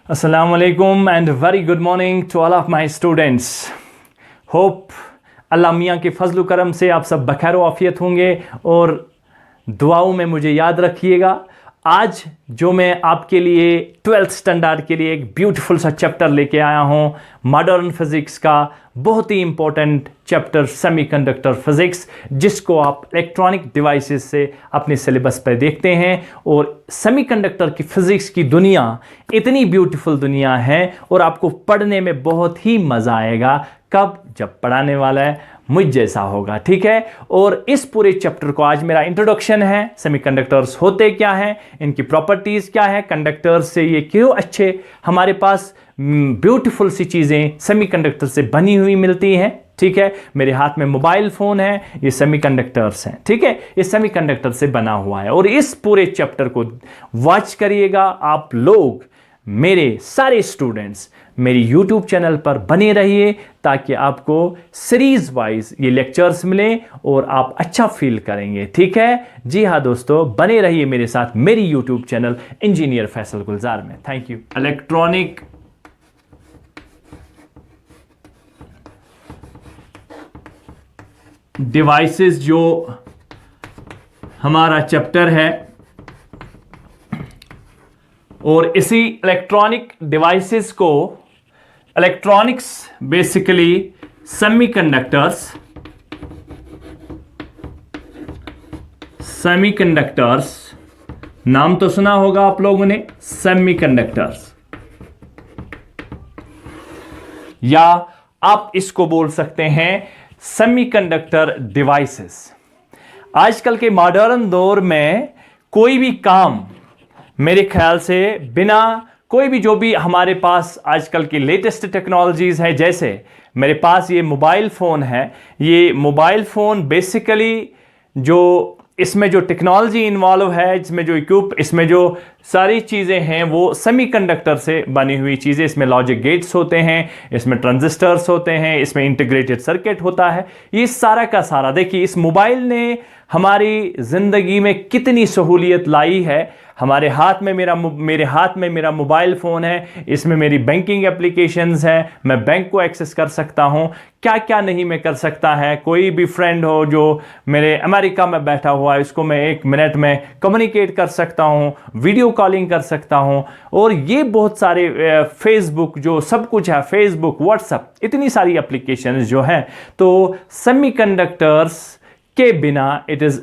Assalamualaikum and very good morning to all of my students. Hope अल्लाह मियाँ के फजल करम से आप सब बखैर आफियत होंगे और दुआओं में मुझे याद रखिएगा। आज जो मैं आपके लिए 12th स्टैंडर्ड के लिए एक ब्यूटीफुल सा चैप्टर लेके आया हूँ, मॉडर्न फिज़िक्स का बहुत ही इम्पोर्टेंट चैप्टर सेमीकंडक्टर फिज़िक्स, जिसको आप इलेक्ट्रॉनिक डिवाइसेस से अपने सिलेबस पर देखते हैं। और सेमीकंडक्टर की फ़िज़िक्स की दुनिया इतनी ब्यूटीफुल दुनिया है और आपको पढ़ने में बहुत ही मज़ा आएगा। कब? जब पढ़ाने वाला है मुझ जैसा होगा, ठीक है। और इस पूरे चैप्टर को आज मेरा इंट्रोडक्शन है। सेमीकंडक्टर्स होते क्या हैं, इनकी प्रॉपर्टीज़ क्या है, कंडक्टर्स से ये क्यों अच्छे, हमारे पास ब्यूटीफुल सी चीज़ें सेमीकंडक्टर से बनी हुई मिलती हैं, ठीक है। मेरे हाथ में मोबाइल फ़ोन है, ये सेमीकंडक्टर्स हैं, ठीक है। ये सेमीकंडक्टर से बना हुआ है और इस पूरे चैप्टर को वॉच करिएगा आप लोग। मेरे सारे स्टूडेंट्स मेरी YouTube चैनल पर बने रहिए ताकि आपको सीरीज़ वाइज ये लेक्चर्स मिलें और आप अच्छा फील करेंगे, ठीक है। जी हाँ दोस्तों, बने रहिए मेरे साथ मेरी YouTube चैनल इंजीनियर फैसल गुलजार में। Thank you. इलेक्ट्रॉनिक डिवाइसेस जो हमारा चैप्टर है, और इसी इलेक्ट्रॉनिक डिवाइसेस को इलेक्ट्रॉनिक्स बेसिकली सेमीकंडक्टर्स नाम तो सुना होगा आप लोगों ने, सेमीकंडक्टर्स, या आप इसको बोल सकते हैं सेमीकंडक्टर डिवाइसेस। आजकल के मॉडर्न दौर में कोई भी काम मेरे ख्याल से बिना कोई भी जो भी हमारे पास आजकल की लेटेस्ट टेक्नोलॉजीज़ है, जैसे मेरे पास ये मोबाइल फ़ोन है, ये मोबाइल फ़ोन बेसिकली जो इसमें जो टेक्नोलॉजी इन्वॉल्व है, इसमें जो सारी चीज़ें हैं वो सेमीकंडक्टर से बनी हुई चीज़ें। इसमें लॉजिक गेट्स होते हैं, इसमें ट्रांजिस्टर्स होते हैं, इसमें इंटीग्रेटेड सर्किट होता है। ये सारा का सारा देखिए, इस मोबाइल ने हमारी ज़िंदगी में कितनी सहूलियत लाई है। मेरे हाथ में मेरा मोबाइल फ़ोन है, इसमें मेरी बैंकिंग एप्लीकेशंस हैं, मैं बैंक को एक्सेस कर सकता हूं। क्या क्या नहीं मैं कर सकता है। कोई भी फ्रेंड हो जो मेरे अमेरिका में बैठा हुआ है, इसको मैं 1 मिनट में कम्युनिकेट कर सकता हूं, वीडियो कॉलिंग कर सकता हूं। और ये बहुत सारे फेसबुक जो सब कुछ है, फेसबुक, व्हाट्सएप, इतनी सारी एप्लीकेशंस जो हैं, तो सेमीकंडक्टर्स के बिना इट इज़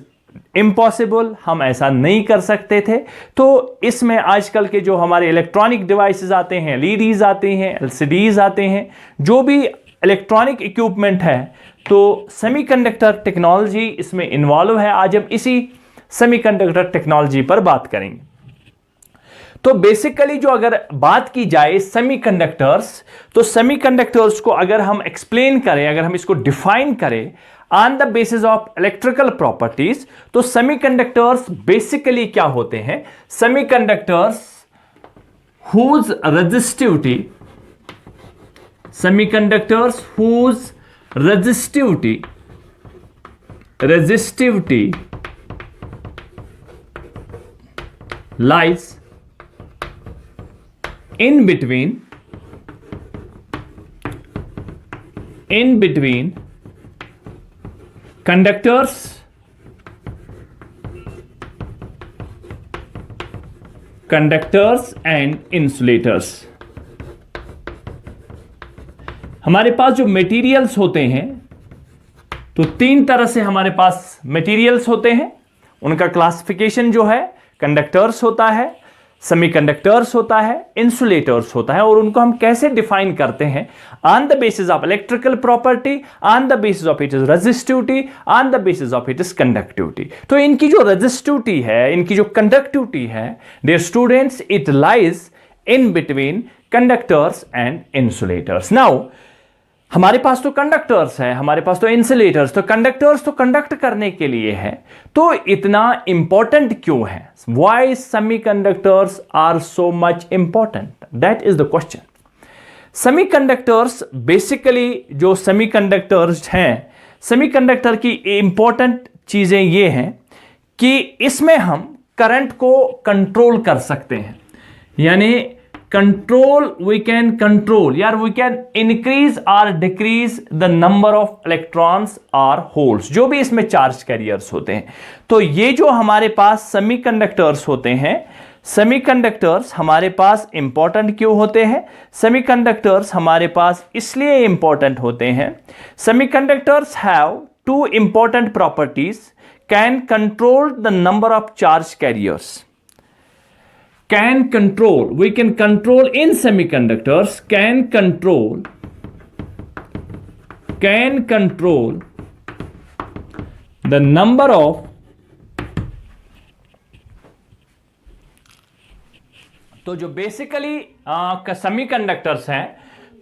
इम्पॉसिबल, हम ऐसा नहीं कर सकते थे। तो इसमें आजकल के जो हमारे इलेक्ट्रॉनिक डिवाइसेस आते हैं, एलईडीज आते हैं, एलसीडीज आते हैं, जो भी इलेक्ट्रॉनिक इक्विपमेंट है, तो सेमीकंडक्टर टेक्नोलॉजी इसमें इन्वॉल्व है। आज हम इसी सेमीकंडक्टर टेक्नोलॉजी पर बात करेंगे। तो बेसिकली जो अगर बात की जाए सेमीकंडक्टर्स, तो सेमीकंडक्टर्स को अगर हम एक्सप्लेन करें, अगर हम इसको डिफाइन करें on the basis of electrical properties, तो सेमीकंडक्टर्स बेसिकली क्या होते हैं? Semiconductors whose resistivity lies in between conductors and insulators। हमारे पास जो मटेरियल्स होते हैं, तो 3 तरह से हमारे पास मटेरियल्स होते हैं। उनका क्लासिफिकेशन जो है, कंडक्टर्स होता है, सेमीकंडक्टर्स होता है, इंसुलेटर्स होता है। और उनको हम कैसे डिफाइन करते हैं? On the basis of electrical property, on the basis of it is resistivity, on the basis of it is conductivity. तो इनकी जो रेजिस्टिविटी है, इनकी जो कंडक्टिविटी है, dear students, it lies in between conductors and insulators. Now हमारे पास तो कंडक्टर्स है, हमारे पास तो इंसुलेटर्स, तो कंडक्टर्स तो कंडक्ट करने के लिए है, तो इतना इंपॉर्टेंट क्यों है? Why semiconductors are so much important? That is the question. Semiconductors basically जो सेमीकंडक्टर्स हैं, सेमीकंडक्टर की इंपॉर्टेंट चीजें ये हैं कि इसमें हम करंट को कंट्रोल कर सकते हैं, यानी we can control, यार we can increase or decrease the number of electrons or holes, जो भी इसमें चार्ज कैरियर्स होते हैं। तो ये जो हमारे पास सेमीकंडक्टर्स होते हैं, सेमीकंडक्टर्स हमारे पास इंपॉर्टेंट क्यों होते हैं? सेमीकंडक्टर्स हमारे पास इसलिए इंपॉर्टेंट होते हैं, semiconductors have two important properties, can control the number of charge carriers, can control, we can control in semiconductors, can control the number of, तो जो बेसिकली सेमीकंडक्टर्स हैं,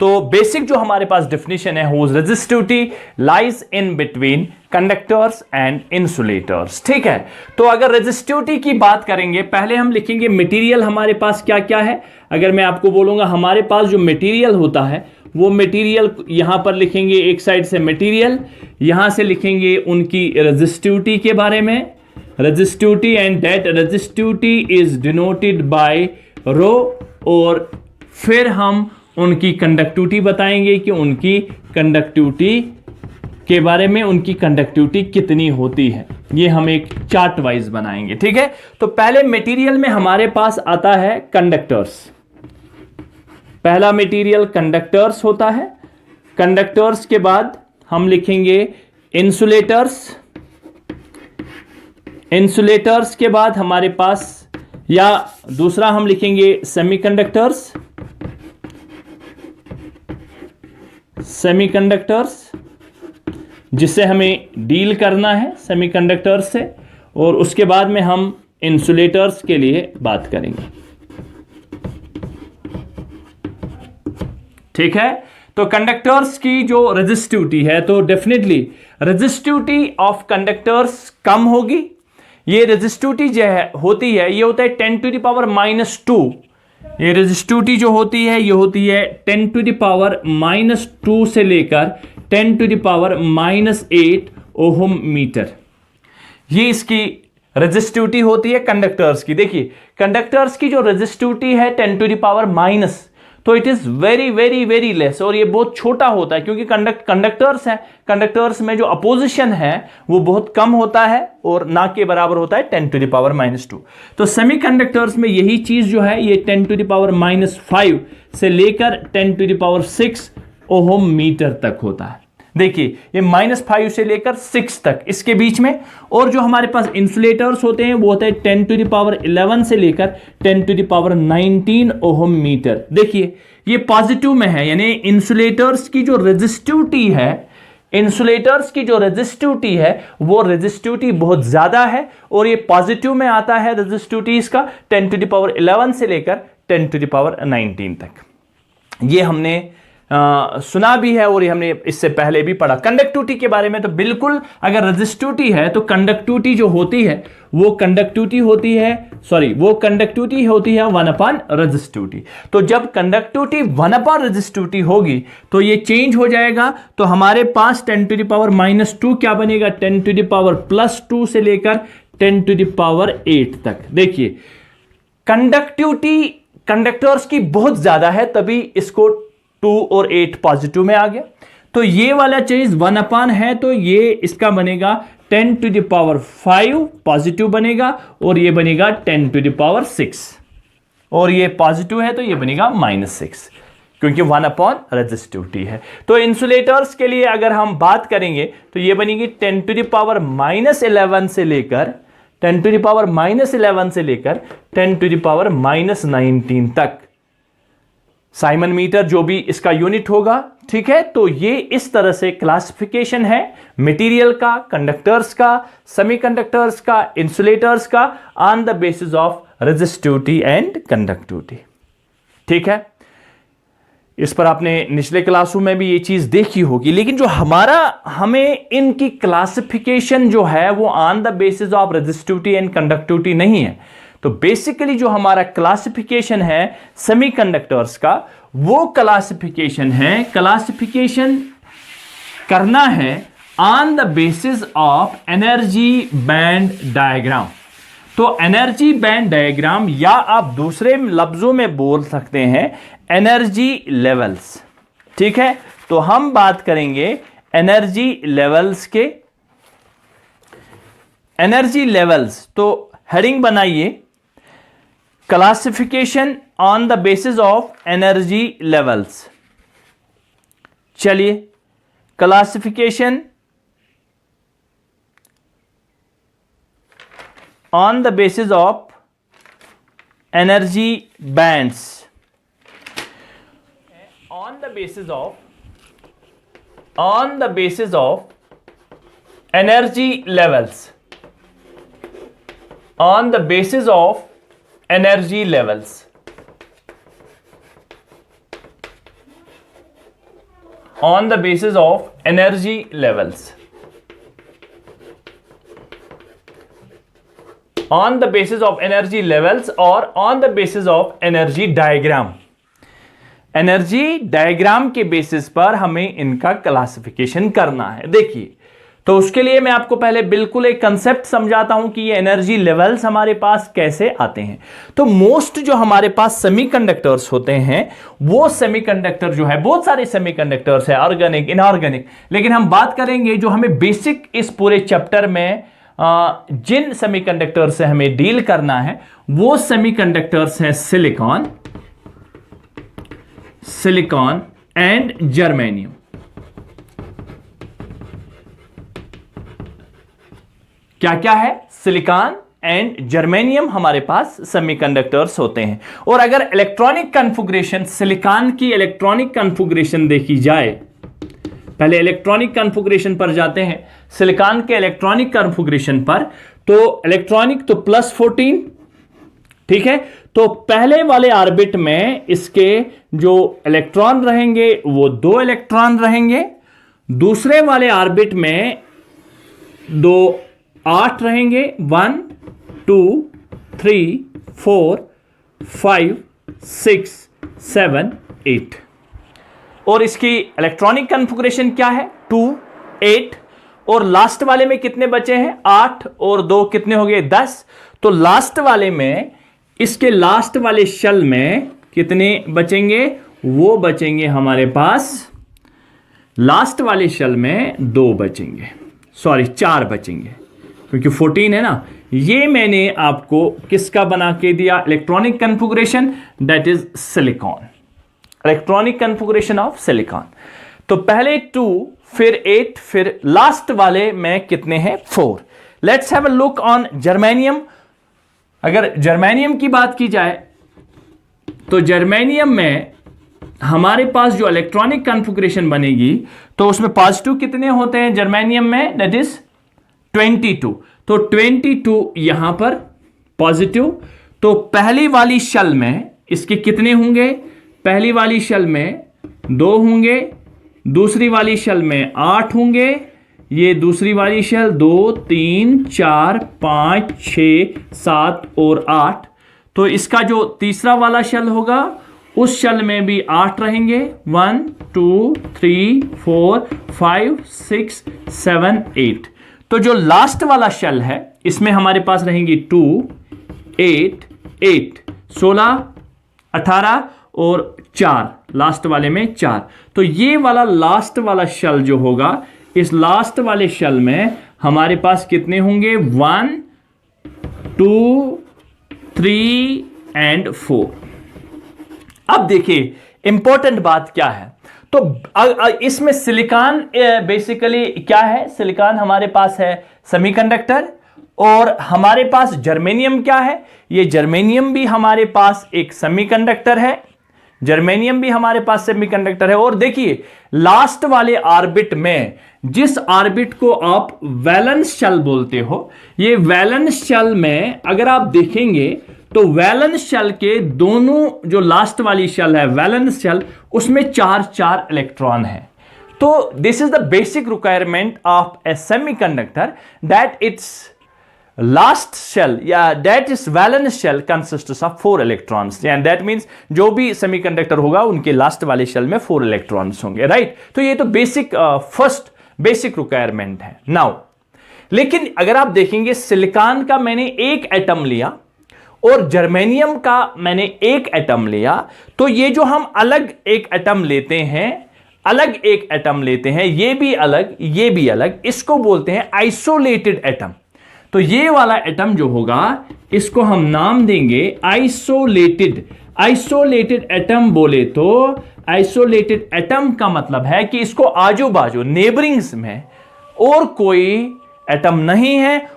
तो बेसिक जो हमारे पास डेफिनेशन है, whose resistivity lies in between conductors and insulators. ठीक है, तो अगर रेजिस्टिविटी की बात करेंगे, पहले हम लिखेंगे मटेरियल हमारे पास क्या क्या है। अगर मैं आपको बोलूंगा हमारे पास जो मटेरियल होता है, वो मटेरियल यहां पर लिखेंगे, एक साइड से मटेरियल, यहां से लिखेंगे उनकी रेजिस्टिविटी के बारे में, resistivity, and that resistivity is denoted by rho, और फिर हम उनकी कंडक्टिविटी बताएंगे कि उनकी कंडक्टिविटी के बारे में, उनकी कंडक्टिविटी कितनी होती है, ये हम एक चार्ट वाइज बनाएंगे। ठीक है, तो पहले मटेरियल में हमारे पास आता है कंडक्टर्स, पहला मटेरियल कंडक्टर्स होता है। कंडक्टर्स के बाद हम लिखेंगे इंसुलेटर्स, इंसुलेटर्स के बाद हमारे पास, या दूसरा हम लिखेंगे सेमीकंडक्टर्स, सेमीकंडक्टर्स जिससे हमें डील करना है सेमीकंडक्टर्स से, और उसके बाद में हम इंसुलेटर्स के लिए बात करेंगे। ठीक है, तो कंडक्टर्स की जो रेजिस्टिविटी है, तो डेफिनेटली रेजिस्टिविटी ऑफ कंडक्टर्स कम होगी। ये रेजिस्टिविटी जो है होती है, ये होता है 10⁻²। ये रेजिस्टिविटी जो होती है, ये होती है 10⁻² से लेकर 10⁻8 ओहम मीटर। ये इसकी रेजिस्टिविटी होती है कंडक्टर्स की। देखिए, कंडक्टर्स की जो रेजिस्टिविटी है 10⁻, तो it is very very very less, और ये बहुत छोटा होता है, क्योंकि कंडक्टर्स हैं, कंडक्टर्स में जो अपोजिशन है वो बहुत कम होता है, और ना के बराबर होता है 10⁻²। तो सेमीकंडक्टर्स में यही चीज जो है, ये 10⁻5 से लेकर 10⁻6 ओहम मीटर तक होता है। देखिए, ये -5 से लेकर 6 तक, इसके बीच में। और जो हमारे पास इंसुलेटर्स होते हैं, वो होता है 10⁻11 से लेकर 10⁻19 ओहम मीटर। देखिए, ये पॉजिटिव में है, यानी इंसुलेटर्स की जो रेजिस्टिविटी है, इंसुलेटर्स की जो रेजिस्टिविटी है, वो रेजिस्टिविटी बहुत ज्यादा है, और ये पॉजिटिव में आता है रेजिस्टिविटी इसका 10⁻11 से लेकर 10⁻19 तक। ये हमने सुना भी है, और ये हमने इससे पहले भी पढ़ा। कंडक्टिविटी के बारे में तो बिल्कुल, अगर रेजिस्टिविटी है तो कंडक्टिविटी जो होती है वो कंडक्टिविटी होती है, वो कंडक्टिविटी होती है 1/रेजिस्टिविटी। तो जब कंडक्टिविटी 1/रेजिस्टिविटी होगी तो ये चेंज हो जाएगा। तो हमारे पास 10⁻² क्या बनेगा, 10⁻+2 से लेकर 10⁻8 तक। देखिए, कंडक्टिविटी कंडक्टर्स की बहुत ज्यादा है, तभी इसको 2 और 8 पॉजिटिव में आ गया। तो ये वाला चीज 1/ है, तो ये इसका बनेगा 10⁵ पॉजिटिव बनेगा, और ये बनेगा 10⁶, और ये पॉजिटिव है तो ये बनेगा -6, क्योंकि 1/रेजिस्टिविटी है। तो इंसुलेटर्स के लिए अगर हम बात करेंगे तो ये बनेगी 10⁻11 से लेकर 10⁻11 से लेकर 10⁻19 तक साइमन मीटर, जो भी इसका यूनिट होगा। ठीक है, तो ये इस तरह से क्लासिफिकेशन है मटेरियल का, कंडक्टर्स का, सेमीकंडक्टर्स का, इंसुलेटर्स का, on the basis of resistivity and conductivity. ठीक है, इस पर आपने निचले क्लासों में भी ये चीज देखी होगी, लेकिन जो हमें इनकी क्लासिफिकेशन जो है वो on the basis of resistivity and conductivity नहीं है। तो बेसिकली जो हमारा क्लासिफिकेशन है सेमीकंडक्टर्स का, वो क्लासिफिकेशन करना है on the basis of energy band diagram. तो एनर्जी बैंड डायग्राम, या आप दूसरे लफ्जों में बोल सकते हैं एनर्जी लेवल्स। ठीक है, तो हम बात करेंगे एनर्जी लेवल्स के। एनर्जी लेवल्स, तो हेडिंग बनाइए classification on the basis of energy levels. चलिए, classification on the basis of energy bands, on the basis of energy levels, on the basis of energy levels, on the basis of energy levels, on the basis of energy levels or on the basis of energy diagram। Energy diagram के basis पर हमें इनका classification करना है। देखिए, तो उसके लिए मैं आपको पहले बिल्कुल एक कंसेप्ट समझाता हूं कि ये एनर्जी लेवल्स हमारे पास कैसे आते हैं। तो मोस्ट जो हमारे पास सेमीकंडक्टर्स होते हैं, वो सेमीकंडक्टर जो है, बहुत सारे सेमीकंडक्टर्स है, ऑर्गेनिक, इनऑर्गेनिक, लेकिन हम बात करेंगे जो हमें बेसिक इस पूरे चैप्टर में जिन सेमीकंडक्टर से हमें डील करना है, वो सेमीकंडक्टर्स हैं सिलिकॉन, सिलिकॉन एंड जर्मेनियम। क्या क्या है? सिलिकॉन एंड जर्मेनियम हमारे पास सेमीकंडक्टर्स होते हैं। और अगर इलेक्ट्रॉनिक कॉन्फ़िगरेशन, सिलिकॉन की इलेक्ट्रॉनिक कॉन्फ़िगरेशन देखी जाए, पहले इलेक्ट्रॉनिक कॉन्फ़िगरेशन पर जाते हैं, सिलिकॉन के इलेक्ट्रॉनिक कॉन्फ़िगरेशन पर। तो इलेक्ट्रॉनिक तो +14, ठीक है। तो पहले वाले ऑर्बिट में इसके जो इलेक्ट्रॉन रहेंगे वो 2 इलेक्ट्रॉन रहेंगे, दूसरे वाले ऑर्बिट में 2 8 रहेंगे, 1 2 3 4 5 6 7 8। और इसकी इलेक्ट्रॉनिक कॉन्फ़िगरेशन क्या है? 2 8। और लास्ट वाले में कितने बचे हैं? 8 और 2 कितने हो गए? 10। तो लास्ट वाले में, इसके लास्ट वाले शेल में कितने बचेंगे? वो बचेंगे हमारे पास, लास्ट वाले शेल में 2 बचेंगे, सॉरी 4 बचेंगे, क्योंकि 14 है ना। ये मैंने आपको किसका बना के दिया? Electronic configuration, that is silicon, electronic configuration of silicon. तो पहले 2, फिर 8, फिर लास्ट वाले में कितने हैं? 4। Let's have a look on germanium. अगर जर्मेनियम की बात की जाए, तो जर्मेनियम में हमारे पास जो इलेक्ट्रॉनिक कॉन्फ़िगरेशन बनेगी, तो उसमें पॉजिटिव कितने होते हैं जर्मेनियम में? That is 22। तो 22 यहां पर पॉजिटिव। तो पहली वाली शेल में इसके कितने होंगे? पहली वाली शेल में 2 होंगे, दूसरी वाली शेल में 8 होंगे, ये दूसरी वाली शेल 2 3 4 5 6 7 और 8। तो इसका जो तीसरा वाला शेल होगा, उस शेल में भी 8 रहेंगे, 1 2 3 4 5 6 7 8। तो जो लास्ट वाला शेल है, इसमें हमारे पास रहेंगी 2 8 8 16 18 और 4, लास्ट वाले में 4। तो ये वाला लास्ट वाला शेल जो होगा, इस लास्ट वाले शेल में हमारे पास कितने होंगे? 1 2 3 एंड 4। अब देखिए इंपॉर्टेंट बात क्या है। तो इसमें सिलिकॉन बेसिकली क्या है? सिलिकॉन हमारे पास है सेमीकंडक्टर, और हमारे पास जर्मेनियम क्या है? ये जर्मेनियम भी हमारे पास एक सेमीकंडक्टर है, जर्मेनियम भी हमारे पास सेमीकंडक्टर है। और देखिए लास्ट वाले ऑर्बिट में, जिस ऑर्बिट को आप वैलेंस शेल बोलते हो, ये वैलेंस शेल में अगर आप देखेंगे तो वैलेंस शेल के दोनों, जो लास्ट वाली शेल है वैलेंस शेल, उसमें 4 इलेक्ट्रॉन है। तो this is the basic requirement of a semiconductor, that its last shell या that is valence shell consists of 4 electrons, and that means जो भी सेमीकंडक्टर होगा उनके लास्ट वाले शेल में 4 इलेक्ट्रॉन्स होंगे, राइट। तो ये तो बेसिक फर्स्ट बेसिक रिक्वायरमेंट है। नाउ लेकिन अगर आप देखेंगे सिलिकॉन का मैंने एक एटम लिया और जर्मेनियम का मैंने एक एटम लिया, तो ये जो हम अलग एक एटम लेते हैं, अलग एक एटम लेते हैं, ये भी अलग, ये भी अलग, इसको बोलते हैं आइसोलेटेड एटम। तो ये वाला एटम जो होगा इसको हम नाम देंगे आइसोलेटेड। आइसोलेटेड एटम बोले तो आइसोलेटेड एटम का मतलब है कि इसको आजू बाजू नेबरिंग्स में और कोई एटम नहीं है,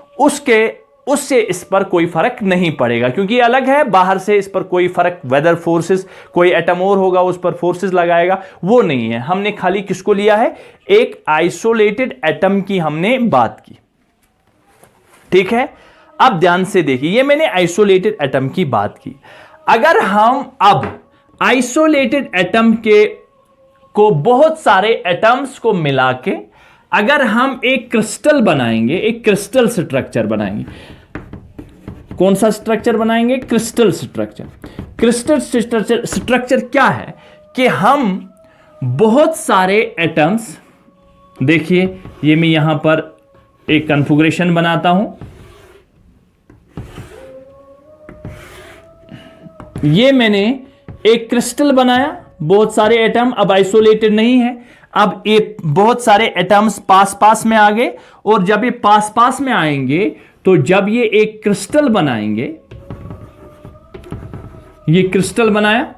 उससे इस पर कोई फर्क नहीं पड़ेगा, क्योंकि अलग है, बाहर से इस पर कोई फर्क, वेदर फोर्सेस, कोई एटम और होगा उस पर फोर्सेस लगाएगा, वो नहीं है। हमने खाली किसको लिया है, एक आइसोलेटेड एटम की हमने बात की। ठीक है, अब ध्यान से देखिए, ये मैंने आइसोलेटेड एटम की बात की। अगर हम अब आइसोलेटेड एटम को बहुत सारे एटम्स को मिला के अगर हम एक क्रिस्टल बनाएंगे, एक क्रिस्टल स्ट्रक्चर बनाएंगे, कौन सा स्ट्रक्चर बनाएंगे, क्रिस्टल स्ट्रक्चर। क्रिस्टल स्ट्रक्चर क्या है कि हम बहुत सारे एटम्स, देखिए ये मैं यहां पर एक कॉन्फ़िगरेशन बनाता हूं, ये मैंने एक क्रिस्टल बनाया, बहुत सारे एटम, अब आइसोलेटेड नहीं है, अब ये बहुत सारे एटम्स पास पास में आ गए, और जब ये पास पास में आएंगे तो जब ये एक क्रिस्टल बनाएंगे, ये क्रिस्टल बनाया,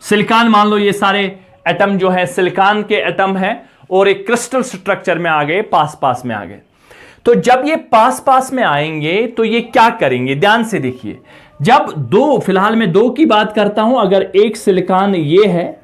सिलिकॉन मान लो, ये सारे एटम जो है सिलिकॉन के एटम है और एक क्रिस्टल स्ट्रक्चर में आ गए, पास पास में आ गए। तो जब ये पास पास में आएंगे तो ये क्या करेंगे, ध्यान से देखिए। जब दो, फिलहाल मैं दो की बात करता हूं, अगर एक सिलिकॉन ये है,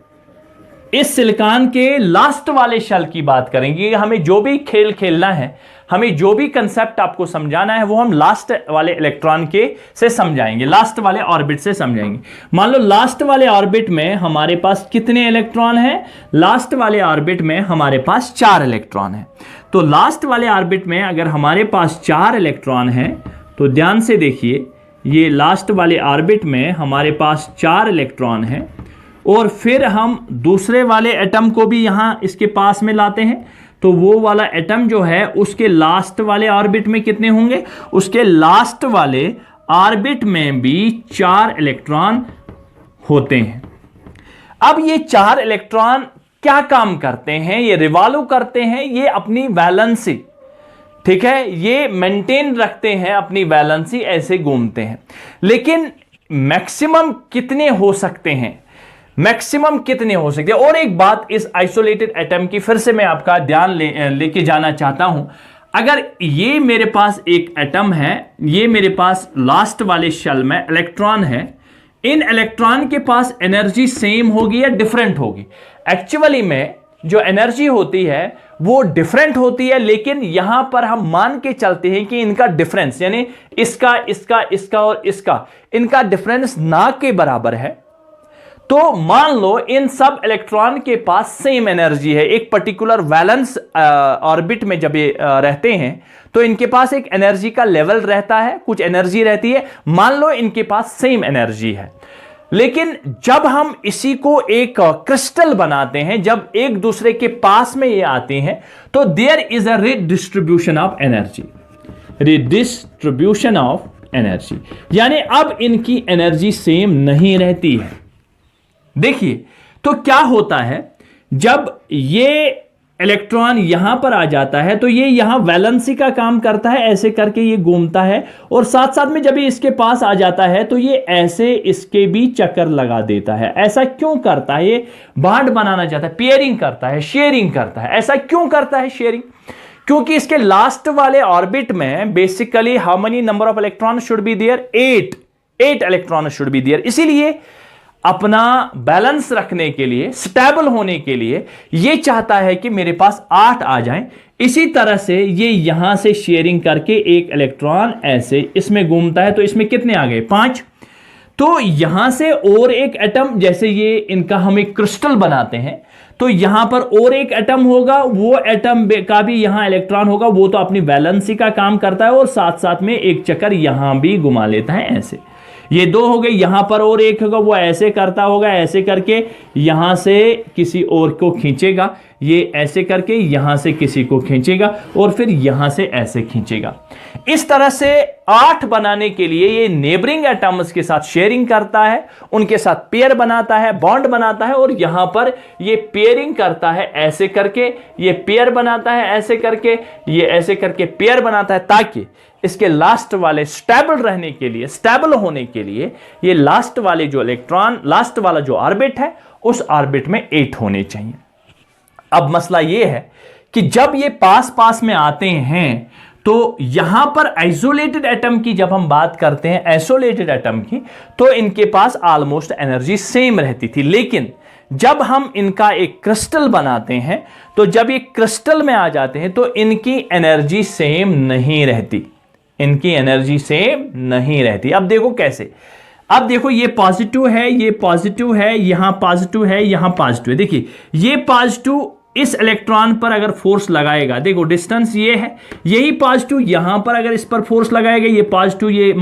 इस सिलिकॉन के लास्ट वाले शेल की बात करेंगे, हमें जो भी खेल खेलना है, हमें जो भी कंसेप्ट आपको समझाना है, वो हम लास्ट वाले इलेक्ट्रॉन के से समझाएंगे, लास्ट वाले ऑर्बिट से समझाएंगे। मान लो लास्ट वाले ऑर्बिट में हमारे पास कितने इलेक्ट्रॉन हैं, लास्ट वाले ऑर्बिट में हमारे पास 4 इलेक्ट्रॉन हैं। तो लास्ट वाले ऑर्बिट में अगर हमारे पास 4 इलेक्ट्रॉन हैं, तो ध्यान से देखिए, ये लास्ट वाले ऑर्बिट में हमारे पास 4 इलेक्ट्रॉन हैं, और फिर हम दूसरे वाले एटम को भी यहां इसके पास में लाते हैं, तो वो वाला एटम जो है उसके लास्ट वाले ऑर्बिट में कितने होंगे, उसके लास्ट वाले ऑर्बिट में भी 4 इलेक्ट्रॉन होते हैं। अब ये 4 इलेक्ट्रॉन क्या काम करते हैं, ये रिवॉल्व करते हैं, ये अपनी वैलेंसी, ठीक है, ये मेंटेन रखते हैं अपनी वैलेंसी, ऐसे घूमते हैं। लेकिन मैक्सिमम कितने हो सकते हैं, मैक्सिमम कितने हो सकते हैं। और एक बात इस आइसोलेटेड एटम की फिर से मैं आपका ध्यान लेके जाना चाहता हूं। अगर ये मेरे पास एक एटम है, ये मेरे पास लास्ट वाले शेल में इलेक्ट्रॉन है, इन इलेक्ट्रॉन के पास एनर्जी सेम होगी या डिफरेंट होगी। एक्चुअली में जो एनर्जी होती है वो डिफरेंट होती है, लेकिन यहां पर हम मान के चलते हैं कि इनका डिफरेंस, यानी इसका इसका इसका और इसका, इनका डिफरेंस ना के बराबर है। तो मान लो इन सब इलेक्ट्रॉन के पास सेम एनर्जी है, एक पर्टिकुलर वैलेंस ऑर्बिट में जब ये रहते हैं तो इनके पास एक एनर्जी का लेवल रहता है, कुछ एनर्जी रहती है, मान लो इनके पास सेम एनर्जी है। लेकिन जब हम इसी को एक क्रिस्टल बनाते हैं, जब एक दूसरे के पास में ये आते हैं, तो there is a redistribution of energy, redistribution of energy, यानी अब इनकी एनर्जी सेम नहीं रहती है। देखिए तो क्या होता है, जब ये इलेक्ट्रॉन यहां पर आ जाता है तो ये यहां वैलेंसी का काम करता है, ऐसे करके ये घूमता है, और साथ साथ में जब ये इसके पास आ जाता है तो ये ऐसे इसके भी चक्कर लगा देता है। ऐसा क्यों करता है, ये बांड बनाना चाहता है, पेयरिंग करता है, शेयरिंग करता है। ऐसा क्यों करता है शेयरिंग, क्योंकि इसके लास्ट वाले ऑर्बिट में basically how many number of electron should be there, 8 electron should be there. इसीलिए अपना बैलेंस रखने के लिए, स्टेबल होने के लिए ये चाहता है कि मेरे पास 8 आ जाएं। इसी तरह से ये यहां से शेयरिंग करके एक इलेक्ट्रॉन ऐसे इसमें घूमता है, तो इसमें कितने आ गए, 5। तो यहां से और एक एटम, जैसे ये इनका हम एक क्रिस्टल बनाते हैं, तो यहां पर और एक एटम होगा, वो एटम का भी यहां इलेक्ट्रॉन होगा, वो तो अपनी वैलेंसी का काम करता है और साथ साथ में एक चक्कर यहां भी घुमा लेता है ऐसे। ये 2 हो गए, यहां पर और एक होगा, वो ऐसे करता होगा, ऐसे करके यहां से किसी और को खींचेगा, ये ऐसे करके यहां से किसी को खींचेगा और फिर यहां से ऐसे खींचेगा। इस तरह से 8 बनाने के लिए ये नेबरिंग एटम्स के साथ शेयरिंग करता है, उनके साथ पेयर बनाता है, बॉन्ड बनाता है, और यहां पर ये पेयरिंग करता है ऐसे करके, ये पेयर बनाता है ऐसे करके, ये ऐसे करके पेयर बनाता है, ताकि इसके लास्ट वाले स्टेबल रहने के लिए, स्टेबल होने के लिए ये लास्ट वाले जो इलेक्ट्रॉन, लास्ट वाला जो ऑर्बिट है, उस ऑर्बिट में 8 होने चाहिए। अब मसला यह है कि जब ये पास पास में आते हैं तो यहां पर आइसोलेटेड एटम की जब हम बात करते हैं, आइसोलेटेड एटम की, तो इनके पास ऑलमोस्ट एनर्जी सेम रहती थी। लेकिन जब हम इनका एक क्रिस्टल बनाते हैं, तो जब ये क्रिस्टल में आ जाते हैं तो इनकी एनर्जी सेम नहीं रहती, इनकी एनर्जी सेम नहीं रहती। अब देखो कैसे, अब देखो ये पॉजिटिव है, ये पॉजिटिव है, यहां पॉजिटिव है, यहां पॉजिटिव है। देखिए ये पॉजिटिव इस इलेक्ट्रॉन पर अगर फोर्स लगाएगा, देखो डिस्टेंस ये है, यही पॉजिटिव यहां पर अगर इस पर फोर्स लगाएगा, ये पॉजिटिव, ये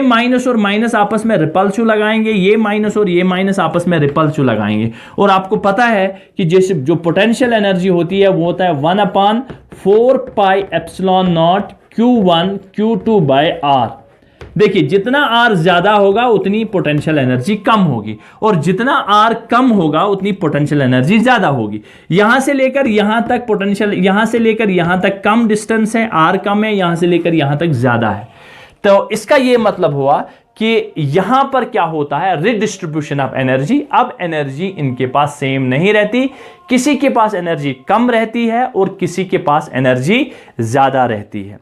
माइनस और माइनस आपस में रिपल्सिव लगाएंगे, ये माइनस और ये माइनस आपस में रिपल्सिव लगाएंगे। और आपको पता है कि जैसे जो पोटेंशियल एनर्जी होती है वो होता है 1/4 pi epsilon not Q1 Q2 by R। देखिए जितना R ज्यादा होगा उतनी पोटेंशियल एनर्जी कम होगी, और जितना R कम होगा उतनी पोटेंशियल एनर्जी ज्यादा होगी। यहां से लेकर यहां तक पोटेंशियल, यहां से लेकर यहां तक कम डिस्टेंस है, R कम है, यहां से लेकर यहां तक ज्यादा है। तो इसका यह मतलब हुआ कि यहां पर क्या होता है, रिडिस्ट्रीब्यूशन ऑफ एनर्जी। अब एनर्जी इनके पास सेम नहीं रहती, किसी के पास एनर्जी कम रहती है और किसी के पास एनर्जी ज्यादा रहती है।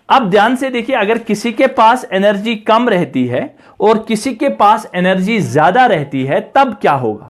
अब ध्यान से देखिए, अगर किसी के पास एनर्जी कम रहती है और किसी के पास एनर्जी ज्यादा रहती है, तब क्या होगा।